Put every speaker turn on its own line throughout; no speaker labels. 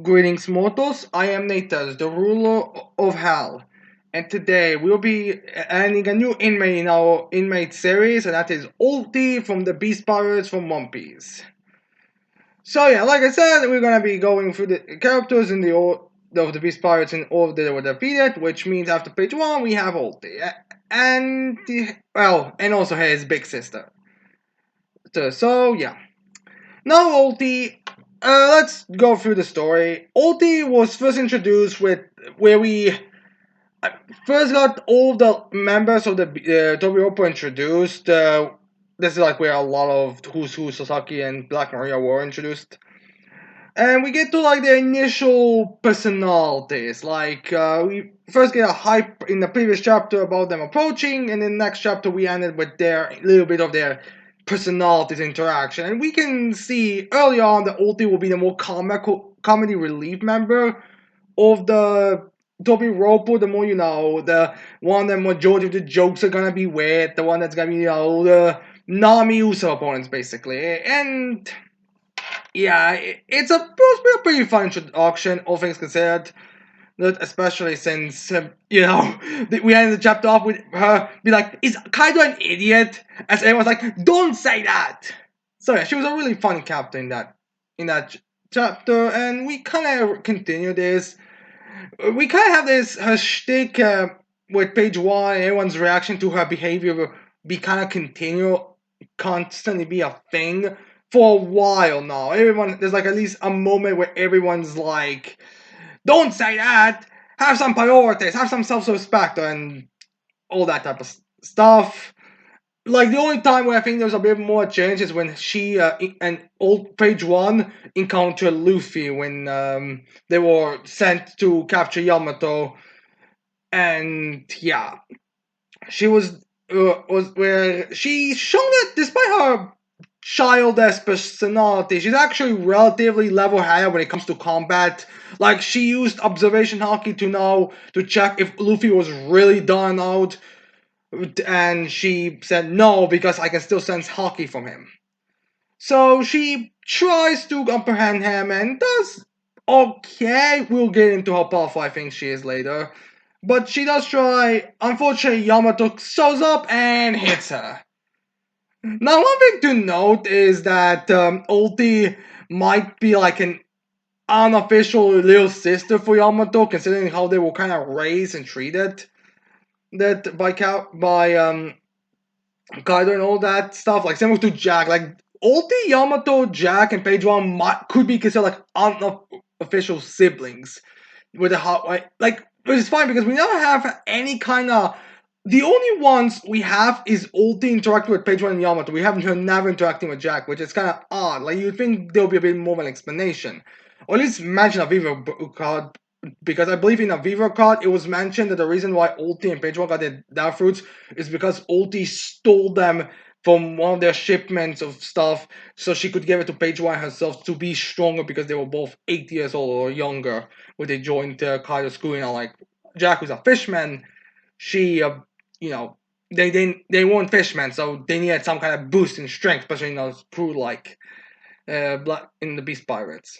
Greetings, mortals. I am Natas, the ruler of Hell, and today we'll be adding a new inmate in our inmate series, and that is Ulti from the Beast Pirates from One Piece. So yeah, like I said, we're gonna be going through the characters in the of the Beast Pirates in order they were defeated, which means after page 1 we have Ulti, and also his big sister. So yeah. Now Ulti, let's go through the story. Ulti was first introduced with where we first got all the members of the tobi roppo introduced. This is like where a lot of Who's Who, Sasaki, and Black Maria were introduced. And we get to like their initial personalities. Like we first get a hype in the previous chapter about them approaching, and in the next chapter we ended with their little bit of their personalities interaction. And we can see early on that Ulti will be the more comedy relief member of the tobi roppo. The more you know, the one that majority of the jokes are gonna be with, the one that's gonna be the Nami Uso opponents basically, and yeah, it's supposed to be a pretty fun introduction, all things considered. Especially since, we ended the chapter off with her be like, is Kaido an idiot? As everyone's like, don't say that! So yeah, she was a really fun character in that chapter, and we kind of continue this. We kind of have this, her shtick with page 1, everyone's reaction to her behavior will be kind of constantly be a thing for a while now. There's like at least a moment where everyone's like, don't say that! Have some priorities, have some self-respect, and all that type of stuff. Like, the only time where I think there's a bit more change is when she and old page 1 encountered Luffy when they were sent to capture Yamato. And yeah, she was where she shown that despite her childish personality, she's actually relatively level-headed when it comes to combat. Like, she used observation hockey to check if Luffy was really done out, and she said no because I can still sense hockey from him. So she tries to comprehend him and does okay. We'll get into how powerful I think she is later. But she does try. Unfortunately, Yamato shows up and hits her. Now, one thing to note is that Ulti might be like an unofficial little sister for Yamato, considering how they were kind of raised and treated that by Kaido and all that stuff. Like similar to Jack, like Ulti, Yamato, Jack, and Page One could be considered like unofficial siblings with a hot like, which is fine because we never have any kind of. The only ones we have is Ulti interacting with Page One and Yamato. We haven't heard never interacting with Jack, which is kind of odd. Like, you'd think there'll be a bit more of an explanation, or at least mention a Viva card. Because I believe in a Viva card, it was mentioned that the reason why Ulti and Page One got their Dark Fruits is because Ulti stole them from one of their shipments of stuff, so she could give it to Page One herself to be stronger because they were both 8 years old or younger when they joined Kaido's school. Like Jack, who's a fishman, she, they weren't fishmen, so they needed some kind of boost in strength, especially in those crew like in the Beast Pirates.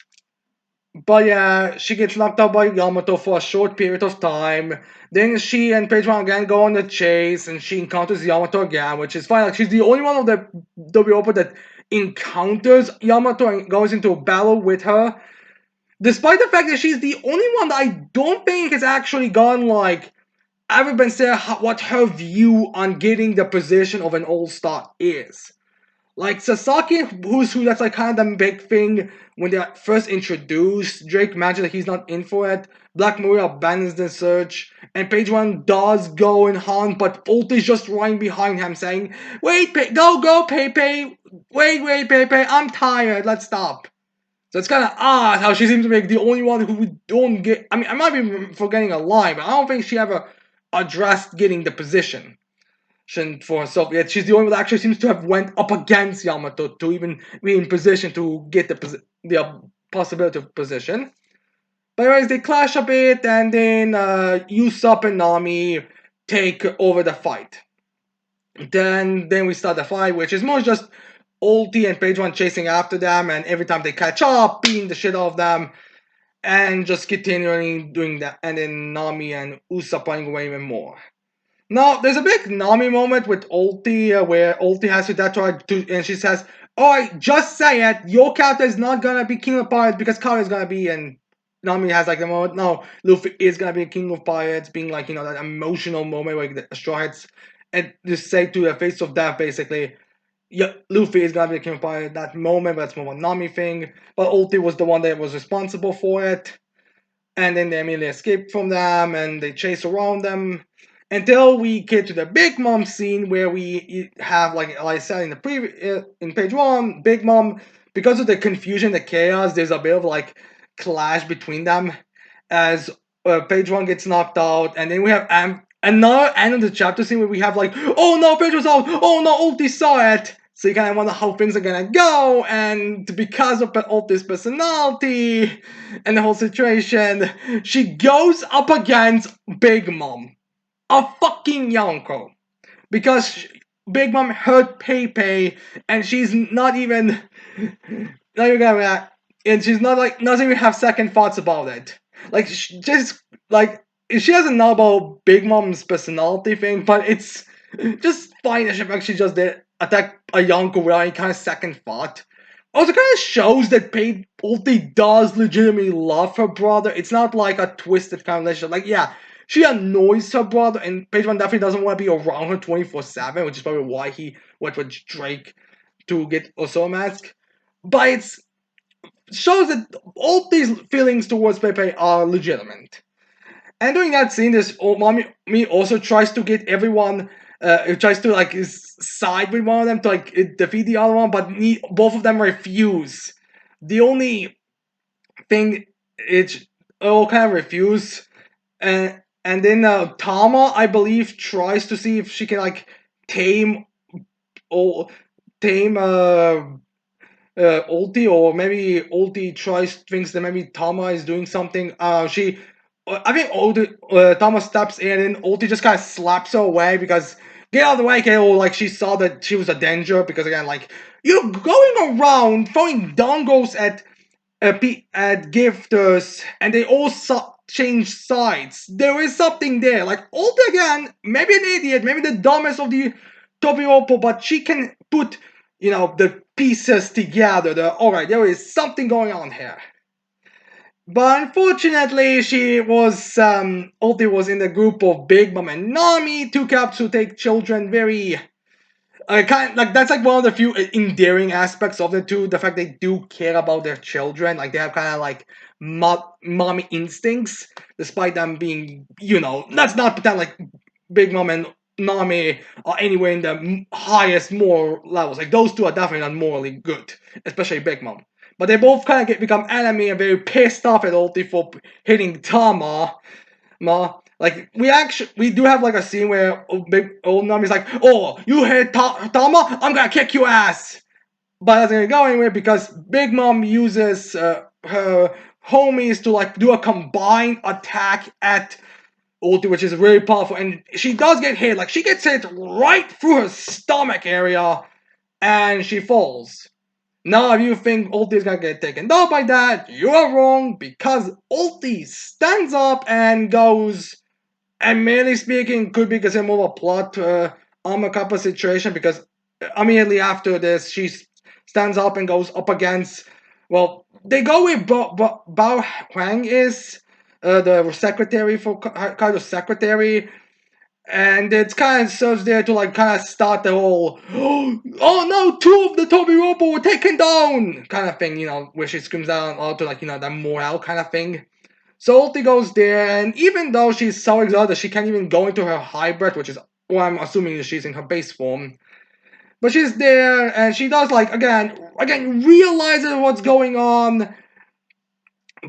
But yeah, she gets knocked out by Yamato for a short period of time. Then she and Page One again go on the chase, and she encounters Yamato again, which is fine. Like, she's the only one of the WOP that encounters Yamato and goes into a battle with her. Despite the fact that she's the only one that I don't think has actually gone like ever been said what her view on getting the position of an all-star is. Like Sasaki, who's who, that's like kind of the big thing when they're first introduced. Drake mentioned that he's not in for it. Black Maria abandons the search, and Page One does go and hunt, but Ulti's just running behind him, saying, "Wait, go, Pepe! Wait, Pepe! I'm tired. Let's stop." So it's kind of odd how she seems to be like the only one who we don't get. I mean, I might be forgetting a line, but I don't think she ever addressed getting the position for herself yet. She's the only one that actually seems to have went up against Yamato to even be in position to get the possibility of position. But anyways, they clash a bit, and then Usopp and Nami take over the fight. Then we start the fight, which is more just Ulti and Page One chasing after them, and every time they catch up, beating the shit out of them. and just continuing doing that, and then Nami and Usopp running away even more. Now, there's a big Nami moment with Ulti where Ulti has to that and she says, "Alright, just say it. Your character is not gonna be King of Pirates because Kara is gonna be." And Nami has like the moment, no, Luffy is gonna be King of Pirates, being like, that emotional moment where the Straw Hats and just say to the face of death basically, yeah, Luffy is gonna be the King of Pirates. That moment, but it's more of a Nami thing. But Ulti was the one that was responsible for it. And then they immediately escape from them and they chase around them until we get to the Big Mom scene where we have, like I said in the in page 1, Big Mom, because of the confusion, the chaos, there's a bit of like clash between them as page 1 gets knocked out, and then we have another end of the chapter scene where we have like, oh no, page was out, oh no, Ulti saw it. So you kind of wonder how things are gonna go, and because of Ulti's personality and the whole situation, she goes up against Big Mom, a fucking Yonko, because Big Mom hurt Pepe, and she's not even gonna, and she's not like doesn't even have second thoughts about it. Like just like she doesn't know about Big Mom's personality thing, but it's just fine that she actually just did attack a Yonko without any kind of second thought. Also, kind of shows that Ulti does legitimately love her brother. It's not like a twisted kind of relationship. Like, yeah, she annoys her brother, and Page One definitely doesn't want to be around her 24/7, which is probably why he went with Drake to get Osama Mask. But it shows that all these feelings towards Pepe are legitimate. And during that scene, this old mommy me also tries to get everyone. It tries to like side with one of them to like defeat the other one, but both of them refuse. The only thing it's all kind of refuse, and then Tama, I believe, tries to see if she can like tame or tame Ulti, or maybe Ulti thinks that maybe Tama is doing something. I think Tama steps in and Ulti just kind of slaps her away because get out of the way, KO. Like she saw that she was a danger because again, like you're going around throwing dongos at gifters, and they all change sides. There is something there. Like Ulti again, maybe an idiot, maybe the dumbest of the tobi roppo, but she can put the pieces together. Alright, there is something going on here. But unfortunately, Ulti was in the group of Big Mom and Nami, two caps who take children very, kind of, like that's like one of the few endearing aspects of the two. The fact they do care about their children, like they have kind of like mommy instincts, despite them being, let's not pretend like Big Mom and Nami are anywhere in the highest moral levels. Like those two are definitely not morally good, especially Big Mom. But they both kind of become enemy and very pissed off at Ulti for hitting Tama. Like we do have like a scene where big old Nami's like, "Oh, you hit Tama? I'm gonna kick your ass." But that's gonna go anywhere because Big Mom uses her homies to like do a combined attack at Ulti, which is really powerful, and she does get hit. Like she gets hit right through her stomach area, and she falls. Now, if you think Ulti is gonna get taken down by that, you are wrong because Ulti stands up and goes. And mainly speaking, could be considered more of a plot armor couple situation because immediately after this, she stands up and goes up against. Well, they go with Bao Huang is the secretary for kind of secretary, and it kind of serves there to like kind of start the whole oh no, two of the tobi roppo were taken down kind of thing, where she screams out to like that morale kind of thing. So Ulti goes there, and even though she's so exhausted, she can't even go into her hybrid, which is what I'm assuming she's in her base form. But she's there, and she does like again realizes what's going on,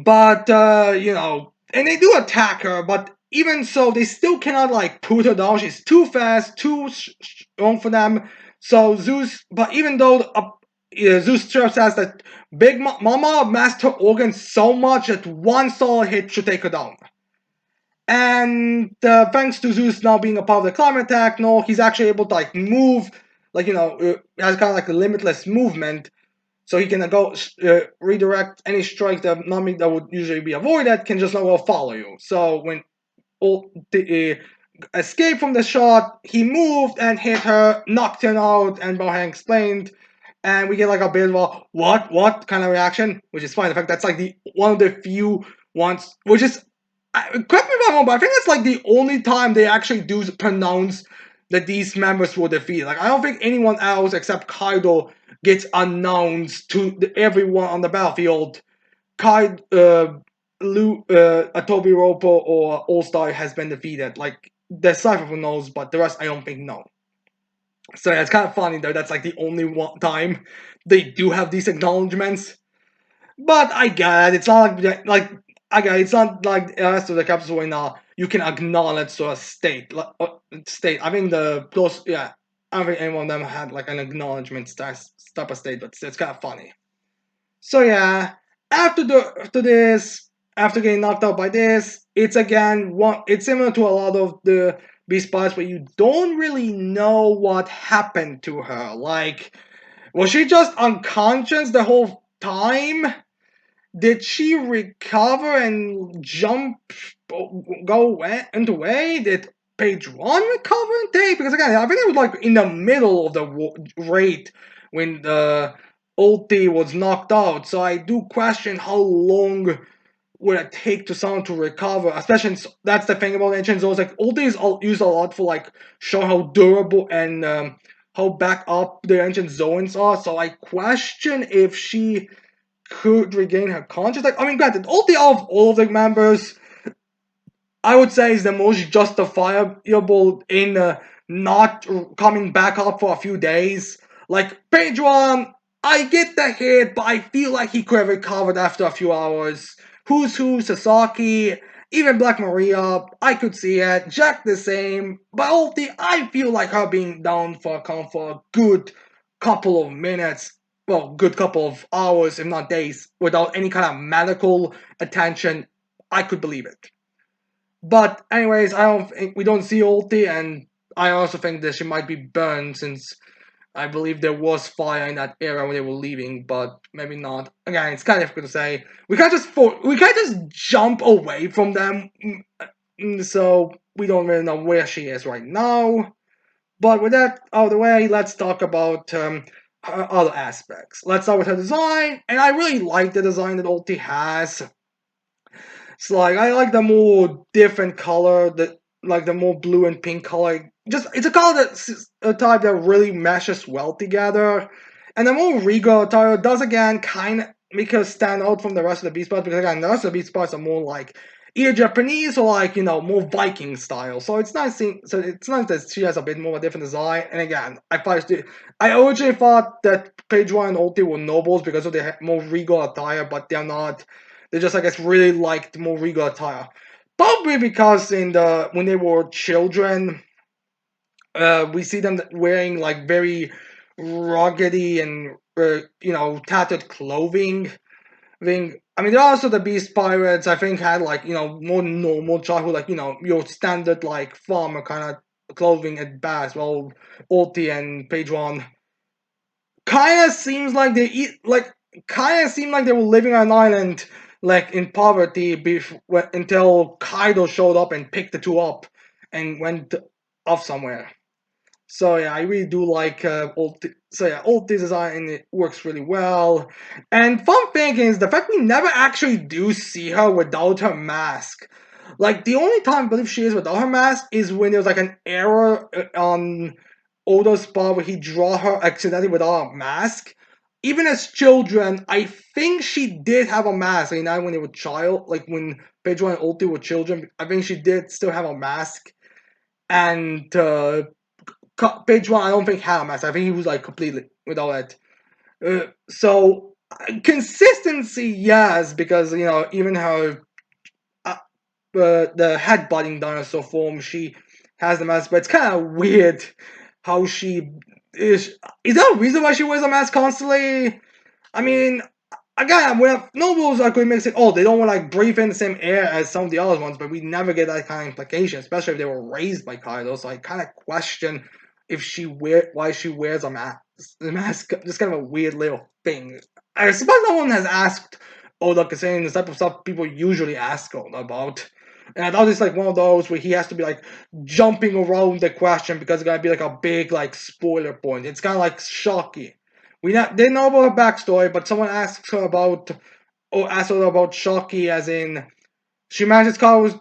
but and they do attack her, but even so, they still cannot like put her down. She's too fast, too strong for them. So Zeus, but even though Zeus says that Big Mama masked her organs so much that one solid hit should take her down. And thanks to Zeus now being a part of the climate attack, no, he's actually able to like move, like has kind of like a limitless movement. so he can go redirect any strike that would usually be avoided can just not well follow you. So when Ulti escaped from the shot, he moved and hit her, knocked him out, and Bohan explained. And we get like a bit of a what kind of reaction, which is fine. In fact, that's like the one of the few ones, which is correct me if I'm wrong, but I think that's like the only time they actually do pronounce that these members were defeated. Like I don't think anyone else except Kaido gets announced to everyone on the battlefield. Kaido, a tobi, roppo, or All Star has been defeated. Like the Cypher who knows, but the rest I don't think know. So yeah, it's kind of funny though. That's like the only one time they do have these acknowledgements. But I get it. It's not like I get it. It's not like the rest of the capsules when you can acknowledge to a state. State. I think the those yeah. I don't think any one of them had like an acknowledgement type of state, but it's kind of funny. So yeah, after this, after getting knocked out by this, it's again one. It's similar to a lot of the Beast spots where you don't really know what happened to her. Like, was she just unconscious the whole time? Did she recover and jump, go into way? Did page one recover and take? Because again, I think it was like in the middle of the raid when the Ulti was knocked out. So I do question how long would it take to someone to recover. Especially that's the thing about ancient zones. Like Ulti is used a lot for like showing how durable and how back up the ancient zones are. So I question if she could regain her conscience. Like, I mean, granted, Ulti of all of the members, I would say is the most justifiable in not coming back up for a few days. Like, Page 1, I get the hit, but I feel like he could have recovered after a few hours. Who's who, Sasaki, even Black Maria, I could see it. Jack the same. But Ulti, I feel like her being down for a good couple of minutes, well, good couple of hours, if not days, without any kind of medical attention, I could believe it. But anyways, I don't think we don't see Ulti, and I also think that she might be burned since I believe there was fire in that area when they were leaving, but maybe not. Again, it's kind of difficult to say. We can't just jump away from them, so we don't really know where she is right now. But with that out of the way, let's talk about her other aspects. Let's start with her design, and I really like the design that Ulti has. It's like I like the more different color, the more blue and pink color. Just it's a color that's a type that really meshes well together. And the more regal attire does again kind of make her stand out from the rest of the beast parts because again the rest of the beast parts are more like either Japanese or like more Viking style. So it's nice that she has a bit more of a different design. And again, I originally thought that Page One and Ulti were nobles because of their more regal attire, but they're not. They just, I guess, really liked more regal attire. Probably because when they were children, we see them wearing like very ruggedy and tattered clothing. I mean, there are also the Beast Pirates. I think had like more normal childhood, like your standard like farmer kind of clothing at best. Well, Ulti and Page One kind of seems like they were living on an island like in poverty until Kaido showed up and picked the two up and went off somewhere. So yeah, I really do like old design. It works really well. And fun thing is the fact we never actually do see her without her mask. Like the only time I believe she is without her mask is when there's like an error on Oda's spot where he draw her accidentally without a mask. Even as children, I think she did have a mask. Like now when they were child, like when Pedro and Ulti were children, I think she did still have a mask. And Page One, I don't think had a mask. I think he was like completely without it. So consistency, yes, because even her the headbutting dinosaur form, she has the mask, but it's kind of weird how she is. Is there a reason why she wears a mask constantly? I mean, again, when nobles are going to make it, oh, they don't want to like breathe in the same air as some of the other ones, but we never get that kind of implication, especially if they were raised by Kaido. So I kind of question if why she wears a mask. the mask, just kind of a weird little thing. I suppose no one has asked Oda concerning the type of stuff people usually ask Oda about. And I thought it's like one of those where he has to be like jumping around the question because it's gonna be like a big like spoiler point. It's kind of like Shocky. They know about her backstory, but someone asks her about or asks her about Shocky, as in she manages God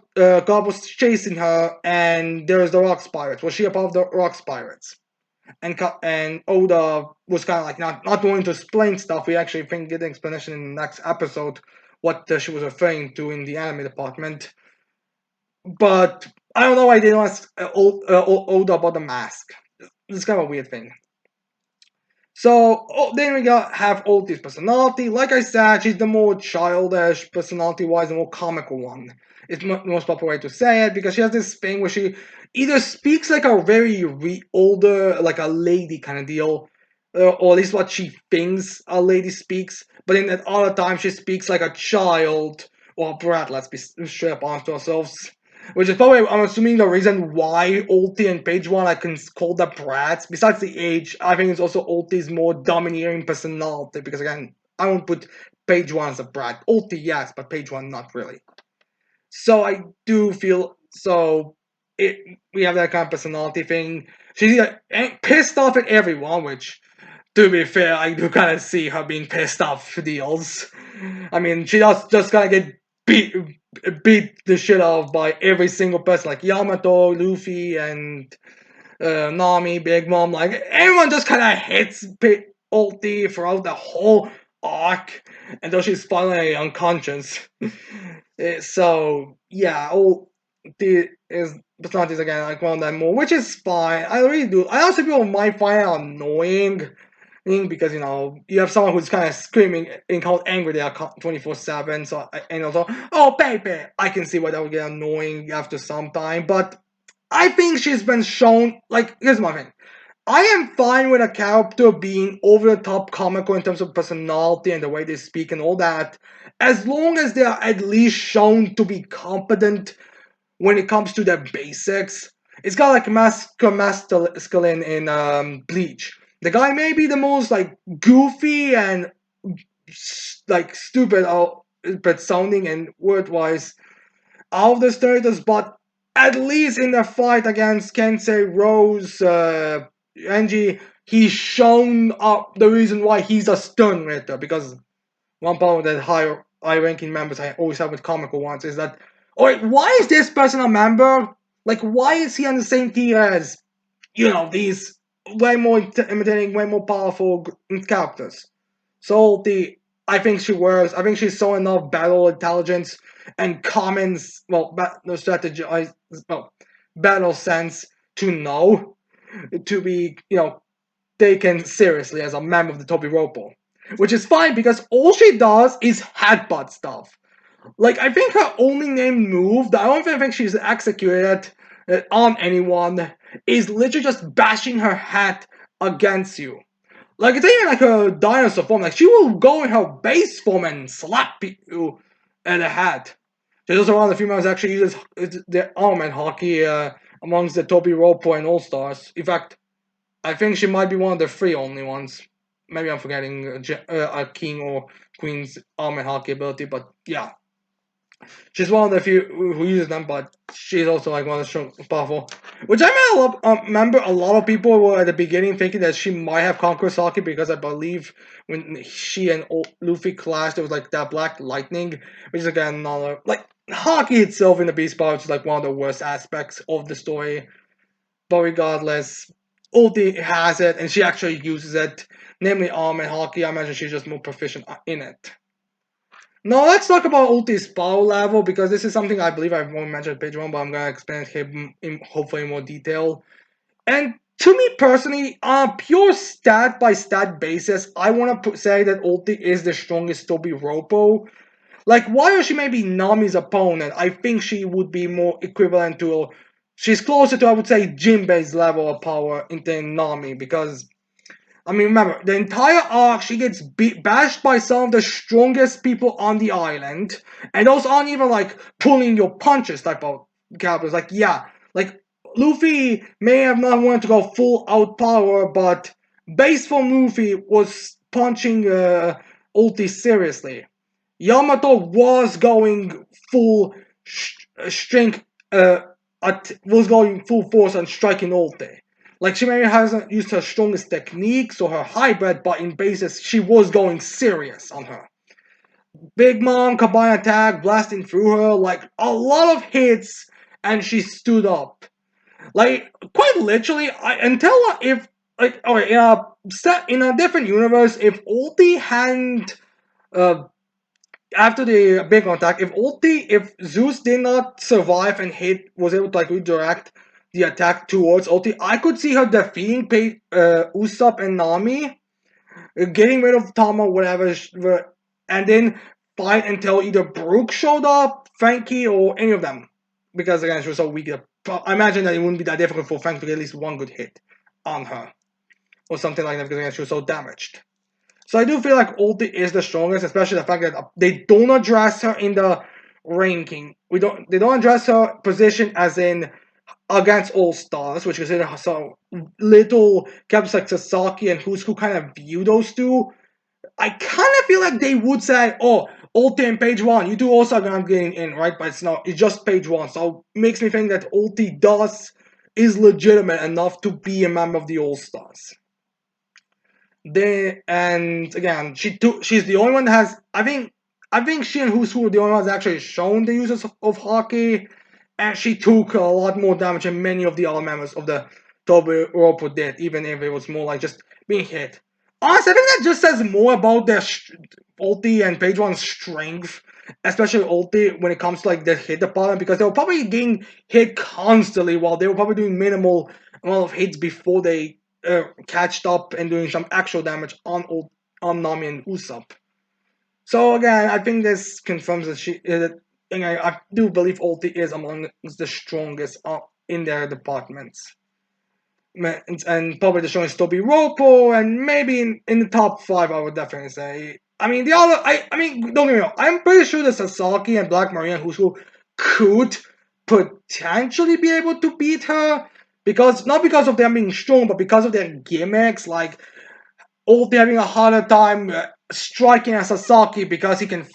was chasing her, and there's the Rocks Pirates. Was she a part of the Rocks Pirates? And Oda was kind of like not willing to explain stuff. We actually think get an explanation in the next episode what she was referring to in the anime department. But I don't know why they don't ask Oda about the mask. It's kind of a weird thing. So then we have Ulti's personality. Like I said, she's the more childish personality-wise, the more comical one. It's the most proper way to say it because she has this thing where she either speaks like a very older, like a lady kind of deal, or at least what she thinks a lady speaks. But then at other times she speaks like a child or a brat. Let's be straight up honest to ourselves. Which is probably, I'm assuming, the reason why Ulti and Page One I can call them brats. Besides the age, I think it's also Ulti's more domineering personality. Because again, I won't put Page One as a brat. Ulti, yes, but Page One, not really. So I do feel we have that kind of personality thing. She's pissed off at everyone, which, to be fair, I do kind of see her being pissed off for deals. I mean, she just kind of get beat the shit out of by every single person, like Yamato, Luffy, and Nami, Big Mom. Like everyone just kind of hits Ulti throughout the whole arc until she's finally unconscious. So yeah, Ulti is personalities again like one of them more, which is fine. I really do. I also people might find it annoying because you have someone who's kind of screaming and called angry there 24/7. So and also, oh baby, I can see why that would get annoying after some time. But I think she's been shown. Like, here's my thing. I am fine with a character being over the top comical in terms of personality and the way they speak and all that, as long as they are at least shown to be competent when it comes to their basics. It's got like Masculine in Bleach. The guy may be the most like goofy and like stupid but sounding and word wise out of the status, but at least in the fight against Kensei Rose Angie, he's shown up the reason why he's a stun rater, because one problem that high ranking members I always have with comical ones is that, alright, why is this person a member? Like, why is he on the same tier as, these way more intimidating, way more powerful characters? So I think she works. I think she's showing enough battle intelligence and no strategy, battle sense to know to be, taken seriously as a member of the Tobi Roppo. Which is fine because all she does is headbutt stuff. Like, I think her only named move, the only thing I think she's executed on anyone, is literally just bashing her head against you. Like, it's even like a dinosaur form. Like, she will go in her base form and slap you in the head. She's also one of the females that actually uses the armament hockey amongst the Tobi Roppo and All Stars. In fact, I think she might be one of the three only ones. Maybe I'm forgetting a king or queen's armament hockey ability, but yeah. She's one of the few who uses them, but she's also like one of the strong, powerful. Which remember a lot of people were at the beginning thinking that she might have conquered Saki because I believe when she and Luffy clashed, there was like that black lightning, which is again another like hockey itself in the Beast Power is like one of the worst aspects of the story. But regardless, Ulti has it and she actually uses it, namely arm and hockey. I imagine she's just more proficient in it. Now let's talk about Ulti's power level because this is something I believe I've only mentioned page 1, but I'm gonna explain it here in hopefully in more detail. And to me personally, on a pure stat by stat basis, I want to say that Ulti is the strongest Tobi Roppo. Like, while she may be Nami's opponent, I think she would be more equivalent to. She's closer to, I would say, Jinbei's level of power than Nami because I mean, remember, the entire arc, she gets bashed by some of the strongest people on the island, and those aren't even, like, pulling your punches type of characters. Like, yeah, like, Luffy may have not wanted to go full out power, but baseball movie was punching Ulti seriously. Yamato was going full strength, was going full force and striking Ulti. Like she maybe hasn't used her strongest techniques or her hybrid, but in bases she was going serious on her. Big Mom combined attack, blasting through her, like a lot of hits, and she stood up. Like quite literally, until if like okay in a different universe, if Ulti hadn't uh after the big attack, if Zeus did not survive and hit was able to like redirect the attack towards Ulti, I could see her defeating Usopp and Nami, getting rid of Tama, whatever, and then fight until either Brooke showed up, Frankie, or any of them. Because again, she was so weak. I imagine that it wouldn't be that difficult for Frank to get at least one good hit on her. Or something like that, because again, she was so damaged. So I do feel like Ulti is the strongest, especially the fact that they don't address her in the ranking. They don't address her position as in against all stars, which is so little characters like Sasaki and Who's Who kind of view those two. I kind of feel like they would say, "Oh, Ulti and Page One, you two also are gonna getting in, right?" But it's not. It's just Page One, so it makes me think that Ulti does is legitimate enough to be a member of the All Stars. And again, she's the only one that has. I think she and Who's Who are the only ones that actually shown the uses of hockey, and she took a lot more damage than many of the other members of the tobi roppo did, even if it was more like just being hit. Honestly, I think that just says more about their Ulti and Page One's strength, especially Ulti when it comes to like the hit department, because they were probably getting hit constantly while they were probably doing minimal amount of hits before they catched up and doing some actual damage on Nami and Usopp. So again, I think this confirms that I do believe Ulti is among the strongest in their departments. And probably the strongest Tobi Roppo, and maybe in the top 5, I would definitely say. I mean, the other, I mean, don't get me wrong, I'm pretty sure that Sasaki and Black Maria and Who could potentially be able to beat her, because not because of them being strong, but because of their gimmicks, like Ulti having a harder time striking at Sasaki because he can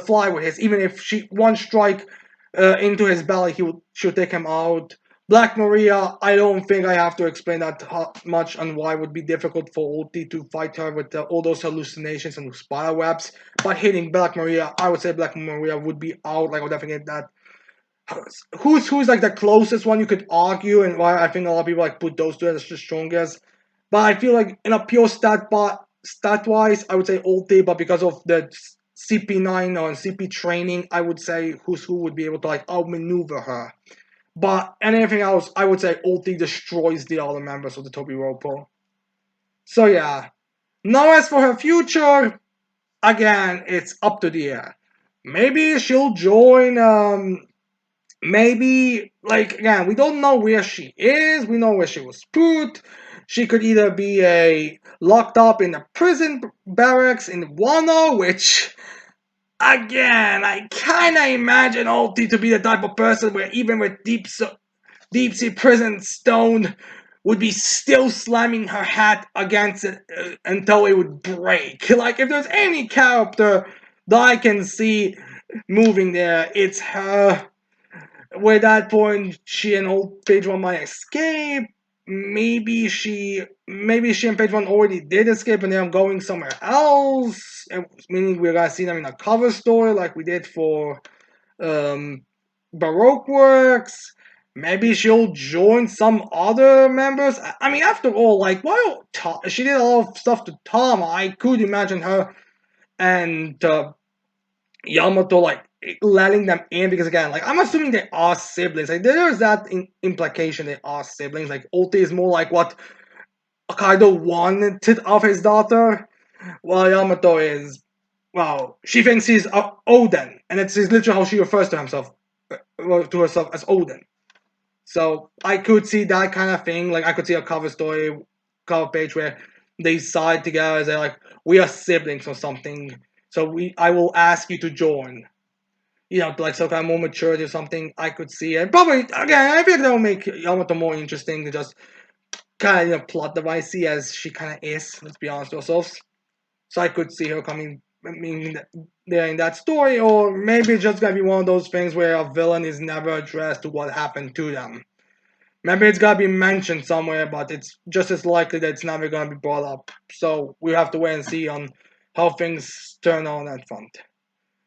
fly with his. Even if one strike into his belly, she'll take him out. Black Maria, I don't think I have to explain that much on why it would be difficult for Ulti to fight her with all those hallucinations and spider webs. But hitting Black Maria, I would say Black Maria would be out. Like I would definitely get that. Who's like the closest one you could argue, and why I think a lot of people like put those two as the strongest. But I feel like in a pure stat wise, I would say Ulti, but because of the CP9 or CP training, I would say Who's Who would be able to like outmaneuver her. But anything else, I would say Ulti destroys the other members of the tobi roppo. So yeah. Now as for her future, again, it's up to the air. Maybe she'll join maybe like again we don't know where she is, we know where she was put. She could either be a locked up in a prison barracks in Wano, which again I kind of imagine Ulti to be the type of person where even with deep sea prison stone would be still slamming her hat against it until it would break. Like if there's any character that I can see moving there, it's her. At that point, she and old Page One might escape. Maybe she and Page One already did escape, and they're going somewhere else. Meaning we're gonna see them in a cover story like we did for um, Baroque Works. Maybe she'll join some other members. I mean, after all, like while she did a lot of stuff to Tom, I could imagine her and Yamato like letting them in, because again, like I'm assuming they are siblings. Like there's that implication they are siblings. Like Ulti is more like what Kaido wanted of his daughter, while Yamato is, well, she thinks he's Odin, and it's literally how she refers to to herself as Odin. So I could see that kind of thing. Like I could see a cover page where they side together as they're like, we are siblings or something. So I will ask you to join. You know, like some kind of more maturity or something. I could see it. Probably again, I think that will make Yamato more interesting to just kind of plot device as she kind of is. Let's be honest with ourselves. So I could see her coming, there in that story, or maybe it's just gonna be one of those things where a villain is never addressed to what happened to them. Maybe it's gotta be mentioned somewhere, but it's just as likely that it's never gonna be brought up. So we have to wait and see on how things turn on that front.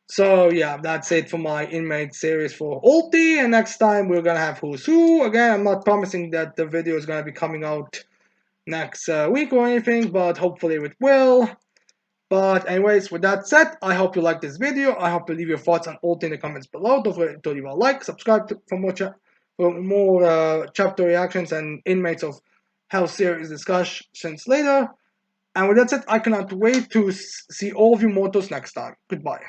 So yeah, that's it for my Inmate series for Ulti, and next time we're gonna have Who's Who. Again, I'm not promising that the video is gonna be coming out next week or anything, but hopefully it will. But anyways, with that said, I hope you like this video. I hope you leave your thoughts on Ulti in the comments below. Don't forget to leave a like, subscribe for more chapter reactions and Inmates of Hell series discussions later. And with that said, I cannot wait to see all of you mortals next time. Goodbye.